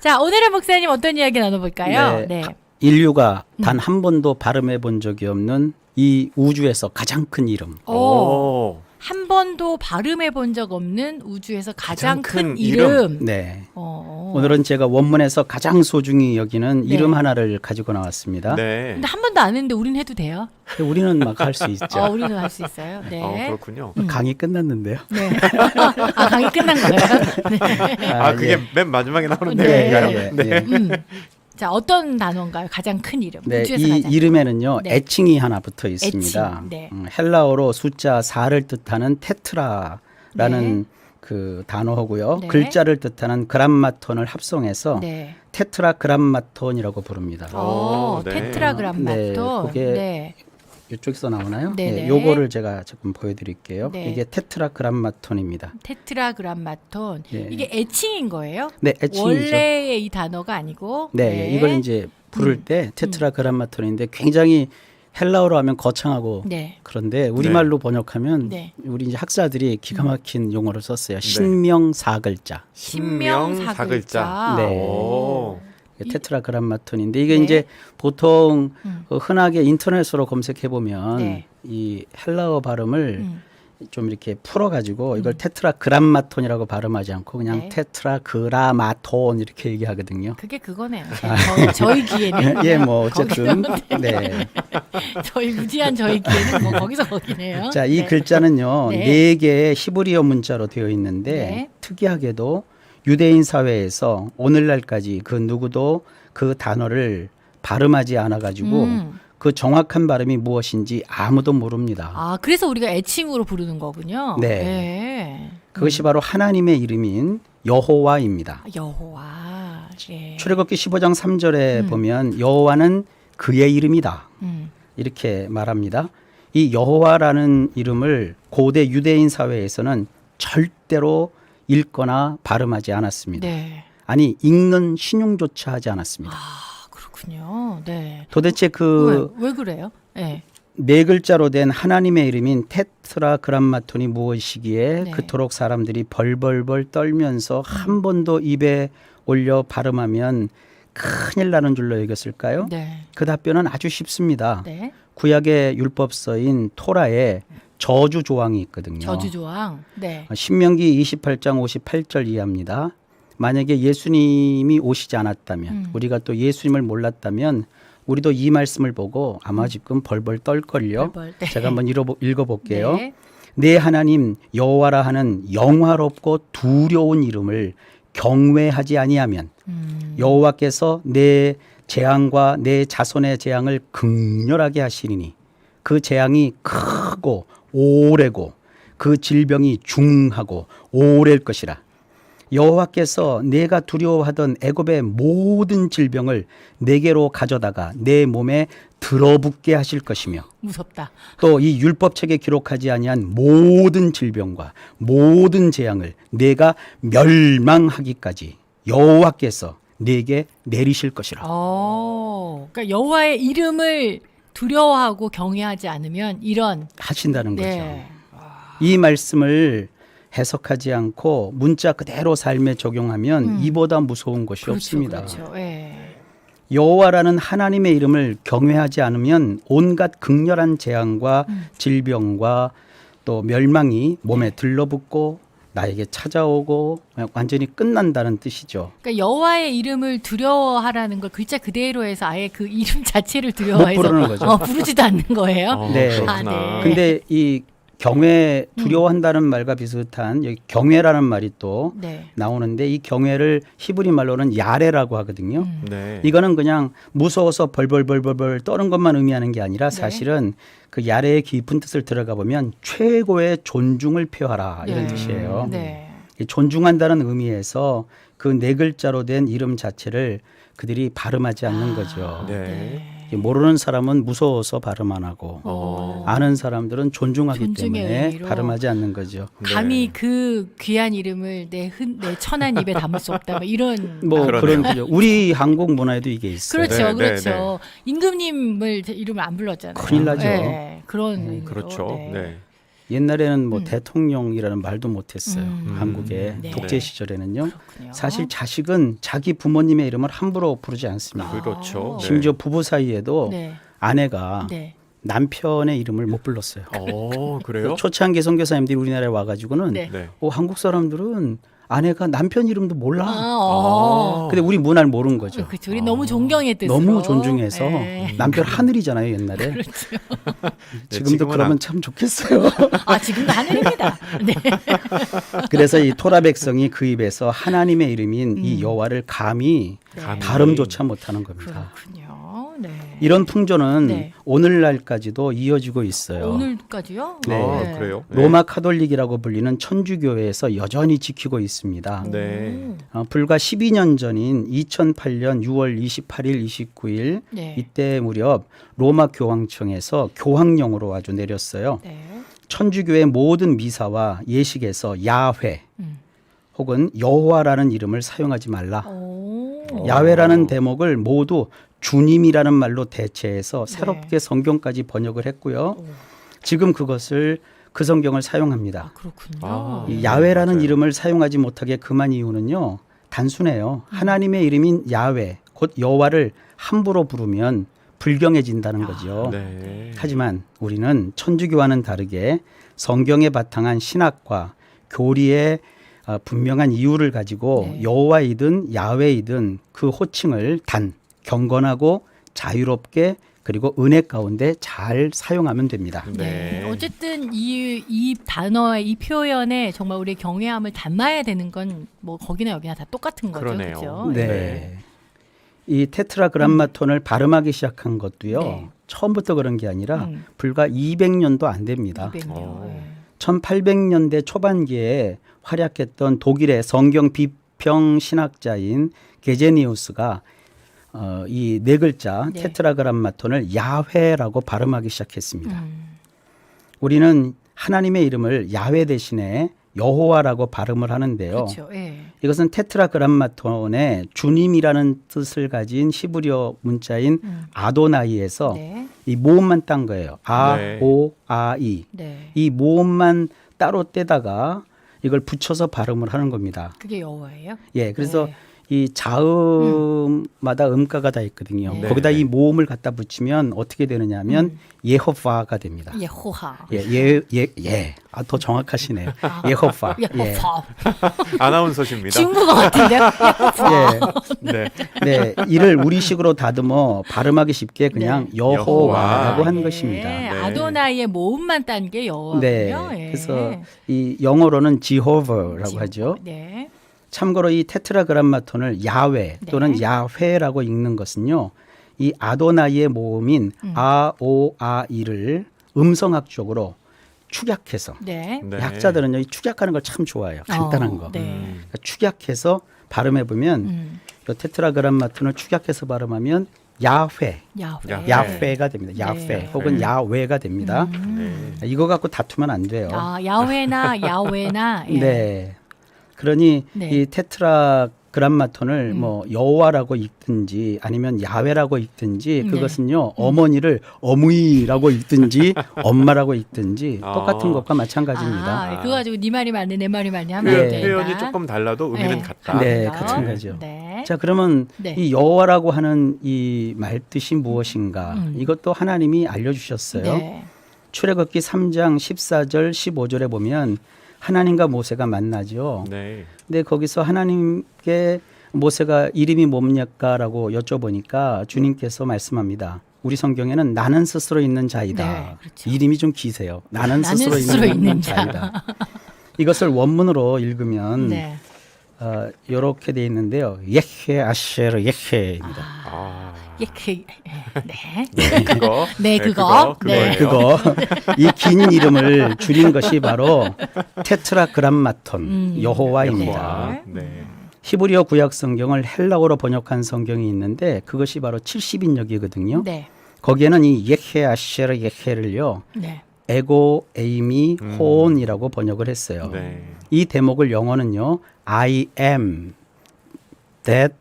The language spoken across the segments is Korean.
자, 오늘의 목사님 어떤 이야기 나눠볼까요? 네. 인류가 단 한 번도 발음해 본 적이 없는 이 우주에서 가장 큰 이름. 오. 한 번도 발음해 본 적 없는 우주에서 가장 큰 이름. 네. 오늘은 제가 원문에서 가장 소중히 여기는 이름 하나를 가지고 나왔습니다. 네. 근데 한 번도 안 했는데 우린 해도 돼요? 우리는 막 할 수 있죠. 우리는 할 수 있어요. 네. 그렇군요. 강의 끝났는데요. 네. 강의 끝난 거예요? 네. 그게 맨 마지막에 나오는 네. 내용인가요? 네. 자, 어떤 단어인가요? 가장 큰 이름. 네, 우주에서 이 가장 이름에는요 애칭이 하나 붙어 있습니다. 애칭, 네. 헬라어로 숫자 4를 뜻하는 테트라라는 그 단어고요. 글자를 뜻하는 그람마톤을 합성해서 테트라그람마톤이라고 부릅니다. 테트라그람마톤. 그게 이쪽에서 나오나요? 네, 요거를 제가 조금 보여드릴게요. 이게 테트라그람마톤입니다. 테트라그람마톤. 이게 애칭인 거예요? 네, 애칭이죠. 원래의 이 단어가 아니고. 이걸 이제 부를 때 테트라그람마톤인데 굉장히 헬라어로 하면 거창하고 그런데 우리말로 번역하면 우리 이제 학자들이 기가 막힌 용어를 썼어요. 신명 사글자. 신명 사글자. 테트라그람마톤인데 이게 이제 보통 흔하게 인터넷으로 검색해 보면 이 헬라어 발음을 좀 이렇게 풀어가지고 이걸 테트라그람마톤이라고 발음하지 않고 그냥 테트라그라마톤 이렇게 얘기하거든요. 그게 그거네요. 저희 귀에는. 뭐 어쨌든 저희 무지한 저희 귀에는 뭐 거기서 거기네요. 자, 이 글자는요 4개의 히브리어 문자로 되어 있는데 특이하게도 유대인 사회에서 오늘날까지 그 누구도 그 단어를 발음하지 않아가지고 그 정확한 발음이 무엇인지 아무도 모릅니다. 그래서 우리가 애칭으로 부르는 거군요. 그것이 바로 하나님의 이름인 여호와입니다. 여호와. 출애굽기 15장 3절에 보면 여호와는 그의 이름이다. 이렇게 말합니다. 이 여호와라는 이름을 고대 유대인 사회에서는 절대로 읽거나 발음하지 않았습니다. 아니 읽는 신용조차 하지 않았습니다. 그렇군요. 도대체 왜 그래요? 네 글자로 된 하나님의 이름인 테트라그람마톤이 무엇이기에 그토록 사람들이 벌벌벌 떨면서 한 번도 입에 올려 발음하면 큰일 나는 줄로 여겼을까요? 그 답변은 아주 쉽습니다. 구약의 율법서인 토라에 저주 조항이 있거든요. 저주 조항. 신명기 28장 58절 이하입니다. 만약에 예수님이 오시지 않았다면 우리가 또 예수님을 몰랐다면 우리도 이 말씀을 보고 아마 지금 벌벌 떨걸요. 제가 한번 읽어볼게요. 내 하나님 여호와라 하는 영화롭고 두려운 이름을 경외하지 아니하면 여호와께서 내 재앙과 내 자손의 재앙을 극렬하게 하시리니 그 재앙이 크고 오래고 그 질병이 중하고 오래일 것이라. 여호와께서 내가 두려워하던 애굽의 모든 질병을 내게로 가져다가 내 몸에 들어붙게 하실 것이며 무섭다. 또 이 율법책에 기록하지 아니한 모든 질병과 모든 재앙을 내가 멸망하기까지 여호와께서 내게 내리실 것이라. 그러니까 여호와의 이름을 두려워하고 경외하지 않으면 이런 하신다는 거죠. 이 말씀을 해석하지 않고 문자 그대로 삶에 적용하면 이보다 무서운 것이 없습니다. 여호와라는 하나님의 이름을 경외하지 않으면 온갖 극렬한 재앙과 질병과 또 멸망이 몸에 들러붙고 나에게 찾아오고 완전히 끝난다는 뜻이죠. 그러니까 여호와의 이름을 두려워하라는 걸 글자 그대로 해서 아예 그 이름 자체를 두려워해서 못 부르는 거죠. 부르지도 않는 거예요. 근데 이 경외 두려워한다는 말과 비슷한 여기 경외라는 말이 또 나오는데 이 경외를 히브리 말로는 야레라고 하거든요. 이거는 그냥 무서워서 벌벌벌벌 떠는 것만 의미하는 게 아니라 사실은 그 야레의 깊은 뜻을 들어가 보면 최고의 존중을 표하라 이런 뜻이에요. 이 존중한다는 의미에서 그 네 글자로 된 이름 자체를 그들이 발음하지 않는 거죠. 모르는 사람은 무서워서 발음 안 하고 아는 사람들은 존중하기 때문에 의미로. 발음하지 않는 거죠. 감히 그 귀한 이름을 내 천한 입에 담을 수 없다. 뭐 이런 그런 거죠. 우리 한국 문화에도 이게 있어요. 그렇죠. 임금님을 이름을 안 불렀잖아요. 큰일 나죠. 그런 의미로. 그렇죠. 옛날에는 뭐 대통령이라는 말도 못했어요. 한국의 네. 독재 시절에는요. 그렇군요. 사실 자식은 자기 부모님의 이름을 함부로 부르지 않습니다. 그렇죠. 네. 심지어 부부 사이에도 네. 아내가 네. 남편의 이름을 못 불렀어요. 그래요? 초창기 선교사님들이 우리나라에 와가지고는 네. 네. 한국 사람들은 아내가 남편 이름도 몰라. 아, 근데 우리 문화를 모르는 거죠. 그렇죠. 우리 너무 존경의 뜻으로. 너무 존중해서 네. 남편 하늘이잖아요 옛날에. 그렇죠. 지금도 지금은 그러면 참 좋겠어요. 아, 지금도 하늘입니다. 네. 그래서 이 토라 백성이 그 입에서 하나님의 이름인 이 여호와를 감히 네. 발음조차 못하는 겁니다. 그렇군요. 네. 이런 풍조는 네. 오늘날까지도 이어지고 있어요. 오늘까지요? 네. 그래요? 네. 로마 카톨릭이라고 불리는 천주교회에서 여전히 지키고 있습니다. 네. 불과 12년 전인 2008년 6월 28일, 29일 네. 이때 무렵 로마 교황청에서 교황령으로 아주 내렸어요. 네. 천주교의 모든 미사와 예식에서 야훼 음. 혹은 여호와라는 이름을 사용하지 말라. 오. 야훼라는 대목을 모두 주님이라는 말로 대체해서 새롭게 성경까지 번역을 했고요. 오. 지금 그것을 그 성경을 사용합니다. 아, 그렇군요. 아, 이 야훼라는 맞아요. 이름을 사용하지 못하게 금한 이유는요. 단순해요. 하나님의 이름인 야훼 곧 여호와를 함부로 부르면 불경해진다는 거죠. 네. 하지만 우리는 천주교와는 다르게 성경에 바탕한 신학과 교리의 분명한 이유를 가지고 네. 여호와이든 야훼이든 그 호칭을 단 경건하고 자유롭게 그리고 은혜 가운데 잘 사용하면 됩니다. 네. 네. 어쨌든 이 단어의 이 표현에 정말 우리의 경외함을 담아야 되는 건 뭐 거기나 여기나 다 똑같은 거죠. 그러네요. 그렇죠? 네. 네. 이 테트라그람마톤을 발음하기 시작한 것도요. 네. 처음부터 그런 게 아니라 음. 불과 200년도 안 됩니다. 200년. 1800년대 초반기에 활약했던 독일의 성경 비평 신학자인 게제니우스가 이 네 글자 네. 테트라그람마톤을 야훼라고 발음하기 시작했습니다. 우리는 하나님의 이름을 야훼 대신에 여호와라고 발음을 하는데요. 그렇죠. 예. 이것은 테트라그람마톤의 주님이라는 뜻을 가진 히브리어 문자인 아도나이에서 네. 이 모음만 딴 거예요. 아, 네. 오, 아, 이. 네. 이 모음만 따로 떼다가 이걸 붙여서 발음을 하는 겁니다. 그게 여호와예요? 예, 그래서 네. 이 자음마다 음가가 다 있거든요. 네. 거기다 이 모음을 갖다 붙이면 어떻게 되느냐면 예호바가 됩니다. 예호하. 예. 아, 더 정확하시네요. 예호바. 예. 예호파. 아나운서십니다. 중국어 같은데요? 예호파. 예. 네. 네, 이를 우리식으로 다듬어 발음하기 쉽게 그냥 네. 여호와라고 여호와. 한 예. 것입니다. 아도나이의 모음만 딴 게 여호와군요. 네, 예. 그래서 이 영어로는 지호버라고 하죠. 네. 참고로 이 테트라그람마톤을 야훼 또는 네. 야훼라고 읽는 것은요. 이 아도나이의 모음인 아, 오, 아, 이를 음성학적으로 축약해서 네. 네. 학자들은요, 이 축약하는 걸 참 좋아해요. 간단한 거. 네. 그러니까 축약해서 발음해 보면 이 테트라그람마톤을 축약해서 발음하면 야훼, 야훼. 야훼가 됩니다. 야훼 네. 혹은 네. 야훼가 됩니다. 네. 이거 갖고 다투면 안 돼요. 아, 야훼나 야훼나. 예. 네. 그러니 네. 이 테트라그람마톤을 뭐 여호와라고 읽든지 아니면 야훼라고 읽든지 네. 그것은요 어머니를 어무이라고 읽든지 엄마라고 읽든지 아. 똑같은 것과 마찬가지입니다. 아, 그거 가지고 네 말이 맞네, 내 말이 맞네 하면 예. 안 된다. 표현이 조금 달라도 의미는 네. 같다. 네, 그런가요? 같은 거죠. 네. 자, 그러면 네. 이 여호와라고 하는 이 말뜻이 무엇인가? 이것도 하나님이 알려주셨어요. 네. 출애굽기 3장 14절 15절에 보면 하나님과 모세가 만나죠. 네. 근데 거기서 하나님께 모세가 이름이 뭡니까라고 여쭤보니까 주님께서 말씀합니다. 우리 성경에는 나는 스스로 있는 자이다. 네, 그렇죠. 이름이 좀 기세요. 나는 스스로, 있는 자이다. 이것을 원문으로 읽으면 네. 이렇게 돼 있는데요. 예헤 아쉐르 예헤입니다. 아. 예, 네. 네, 그거. 네, 그거. 네. 그거예요. 그거 이 긴 이름을 줄인 것이 바로 테트라그람마톤 여호와입니다. 여호와. 네. 히브리어 구약 성경을 헬라어로 번역한 성경이 있는데 그것이 바로 70인역이거든요. 네. 거기에는 이 예헤 아쉐르 예헤를요. 네. 에고 에이미 호온이라고 번역을 했어요. 네. 이 대목을 영어는요. I am that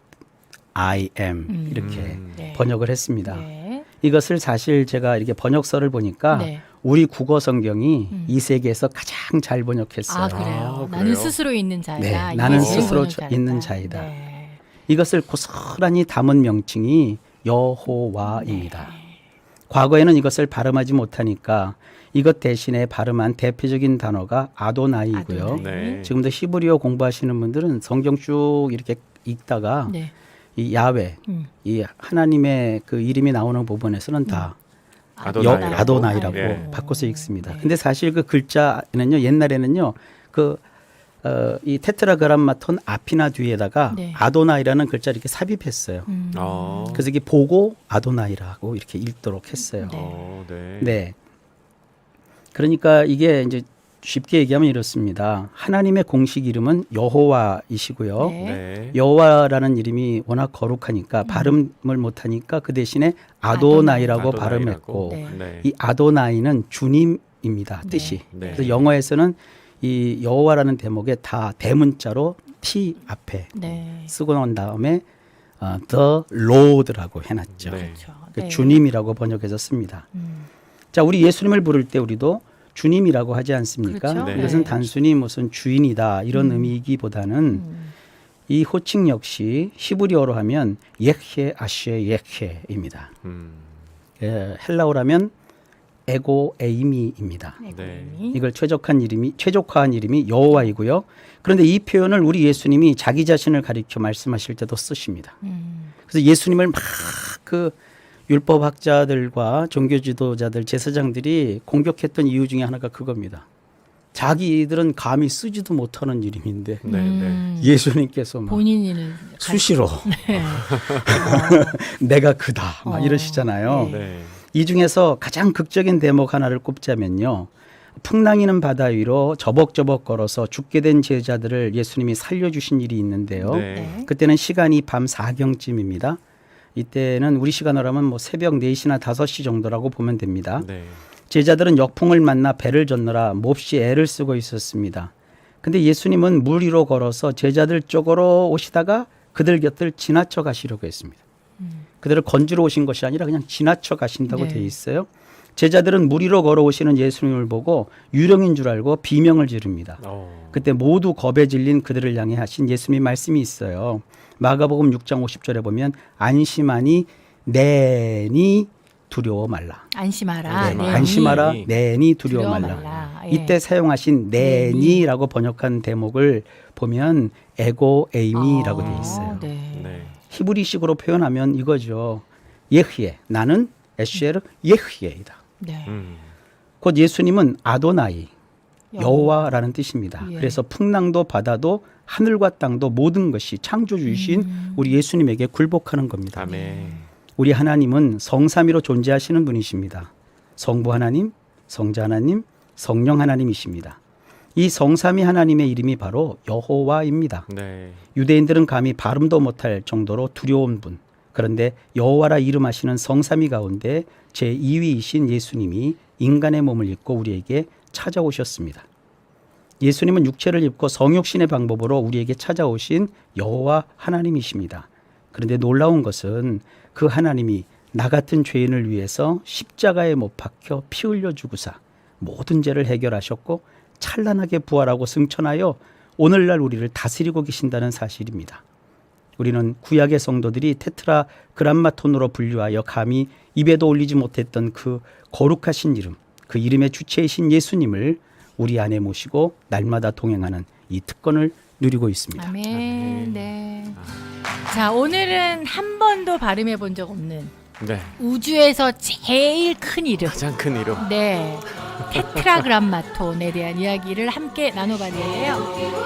I am 이렇게 네. 번역을 했습니다. 네. 이것을 사실 제가 이렇게 번역서를 보니까 네. 우리 국어 성경이 이 세계에서 가장 잘 번역했어요. 아, 그래요. 아, 나는 그래요? 스스로 있는 자이다. 네, 이게 나는 제일 스스로 번역자이다. 있는 자이다. 네. 이것을 고스란히 담은 명칭이 여호와입니다. 과거에는 이것을 발음하지 못하니까 이것 대신에 발음한 대표적인 단어가 아도나이고요. 아도나이. 네. 지금도 히브리어 공부하시는 분들은 성경 쭉 이렇게 읽다가 네. 이 야훼, 이 하나님의 그 이름이 나오는 부분에서는 다 아도나이라고. 아도나이라고 예. 바꿔서 읽습니다. 네. 근데 사실 그 글자는요, 옛날에는요, 이 테트라그람마톤 앞이나 뒤에다가 네. 아도나이라는 글자 이렇게 삽입했어요. 그래서 이게 보고 아도나이라고 이렇게 읽도록 했어요. 네. 네. 그러니까 이게 이제 쉽게 얘기하면 이렇습니다. 하나님의 공식 이름은 여호와이시고요. 네. 네. 여호와라는 이름이 워낙 거룩하니까 발음을 못하니까 그 대신에 아도나이라고 아도나이라고. 발음했고 네. 네. 이 아도나이는 주님입니다. 뜻이. 네. 그래서 영어에서는 이 여호와라는 대목에 다 대문자로 T 앞에 네. 쓰고 난 다음에 The Lord라고 해놨죠. 네. 그렇죠. 그 네. 주님이라고 번역해서 씁니다. 자, 우리 예수님을 부를 때 우리도 주님이라고 하지 않습니까? 그렇죠. 네. 이것은 단순히 무슨 주인이다 이런 의미이기보다는 이 호칭 역시 히브리어로 하면 예헤 아쉐 예헤입니다. 예, 헬라어라면 에고 에이미입니다. 네. 이걸 최적화한 이름이 여호와이고요. 그런데 이 표현을 우리 예수님이 자기 자신을 가리켜 말씀하실 때도 쓰십니다. 그래서 예수님을 막 그 율법학자들과 종교 지도자들, 제사장들이 공격했던 이유 중에 하나가 그겁니다. 자기들은 감히 쓰지도 못하는 이름인데 네. 네. 예수님께서 막 본인을 수시로 네. 내가 그다 막 이러시잖아요. 네. 이 중에서 가장 극적인 대목 하나를 꼽자면요. 풍랑이는 바다 위로 저벅저벅 걸어서 죽게 된 제자들을 예수님이 살려주신 일이 있는데요. 네. 그때는 시간이 밤 4경쯤입니다. 이때는 우리 시간으로 하면 뭐 새벽 4시나 5시 정도라고 보면 됩니다. 네. 제자들은 역풍을 만나 배를 젓느라 몹시 애를 쓰고 있었습니다. 근데 예수님은 물 위로 걸어서 제자들 쪽으로 오시다가 그들 곁을 지나쳐 가시려고 했습니다. 그들을 건지러 오신 것이 아니라 그냥 지나쳐 가신다고 네. 돼 있어요. 제자들은 물 위로 걸어오시는 예수님을 보고 유령인 줄 알고 비명을 지릅니다. 그때 모두 겁에 질린 그들을 향해 하신 예수님의 말씀이 있어요. 마가복음 6장 50절에 보면 안심하니 내니 두려워 말라. 안심하라. 네, 네. 안심하라 내니. 내니 두려워 두려워 말라. 말라. 예. 이때 사용하신 내니라고 번역한 대목을 보면 에고 에이미라고 돼 있어요. 네. 네. 히브리식으로 표현하면 이거죠. 예흐예, 나는 에슈에르 예흐예이다. 네. 곧 예수님은 아도나이, 여호와라는 뜻입니다. 예. 그래서 풍랑도 바다도 하늘과 땅도 모든 것이 창조주이신 우리 예수님에게 굴복하는 겁니다. 아멘. 우리 하나님은 성삼위로 존재하시는 분이십니다. 성부 하나님, 성자 하나님, 성령 하나님이십니다. 이 성삼위 하나님의 이름이 바로 여호와입니다. 네. 유대인들은 감히 발음도 못할 정도로 두려운 분. 그런데 여호와라 이름하시는 성삼위 가운데 제2위이신 예수님이 인간의 몸을 입고 우리에게 찾아오셨습니다. 예수님은 육체를 입고 성육신의 방법으로 우리에게 찾아오신 여호와 하나님이십니다. 그런데 놀라운 것은 그 하나님이 나 같은 죄인을 위해서 십자가에 못 박혀 피 흘려 주구사 모든 죄를 해결하셨고 찬란하게 부활하고 승천하여 오늘날 우리를 다스리고 계신다는 사실입니다. 우리는 구약의 성도들이 테트라그람마톤으로 분류하여 감히 입에도 올리지 못했던 그 거룩하신 이름, 그 이름의 주체이신 예수님을 우리 안에 모시고 날마다 동행하는 이 특권을 누리고 있습니다. 아멘. 네. 자, 오늘은 한 번도 발음해 본 적 없는 네. 우주에서 제일 큰 이름. 가장 큰 이름. 네. 테트라그람마톤에 대한 이야기를 함께 나눠봤는데요.